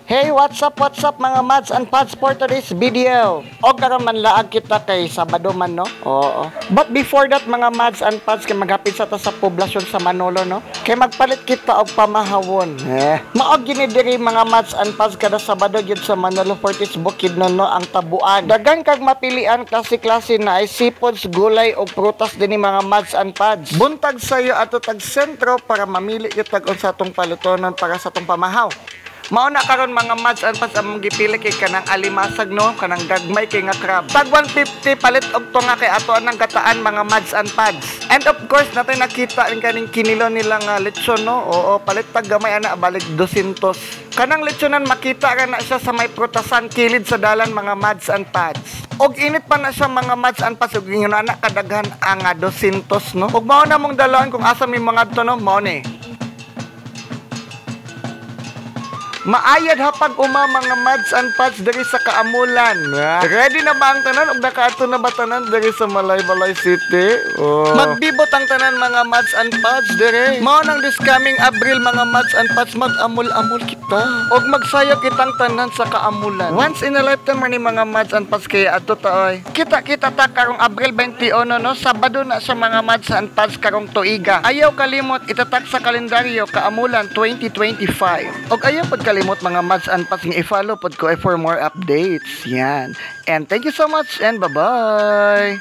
Hey, what's up mga mads and pads for today's video? O karon man laag kita kay Sabado man, no? Oo. But before that mga mads and pads, kay maghapit sa ta sa poblasyon sa Manolo, no? Kay magpalit kita og pamahawon. Maog gini diri mga mads and pads kada Sabado gyud sa Manolo Fortis Bukidnon, no, ang tabuan. Dagan kag mapilian klase-klase na ay seafoods, gulay o prutas dinhi mga mads and pads. Buntag sayo ato tag sentro para mamili gyud tag unsa tong palutonon para sa tong pamahaw. Mauna karon mga mads and pads among gipili kay kanang alimasag, no, kanang gagmay kay nga crab. Tag 150 palit og to nga kay ato nang gataan mga mads and pads. And of course natay nakita rin kaning kinilo nila nga lechon, no. Oo, palit tag gamay ana balik 200. Kanang lechonan makita ra na siya sa may prutasan kilid sa dalan mga mads and pads. Og init pa na siya mga mads and pads ug ingon ana kadaghan ang 200, no. Ug mao na mong dalawon kung asa mi mga adto, no, mao ni. Maayad hapag mga mads and pads diri sa Kaamulan. Ready na ba ang tanan ug nakaato na ba tanan diri sa Malaybalay City? Magbibot ang tanan mga mads and pads diri. Mao nang this coming April mga mads and pads mag-amul-amul kita ug magsayo kitang tanan sa Kaamulan. Once in a lifetime ni mga mads and pads kay adto ta oy. Kita ta karong April 21, no, Sabado na sa mga mads and pads karong tuiga. Ayaw kalimot itatak sa kalendaryo Kaamulan 2025. Ug ayaw pod kalimot mga mads and pads nga i-follow pod ko for more updates. Yan. And thank you so much and bye-bye.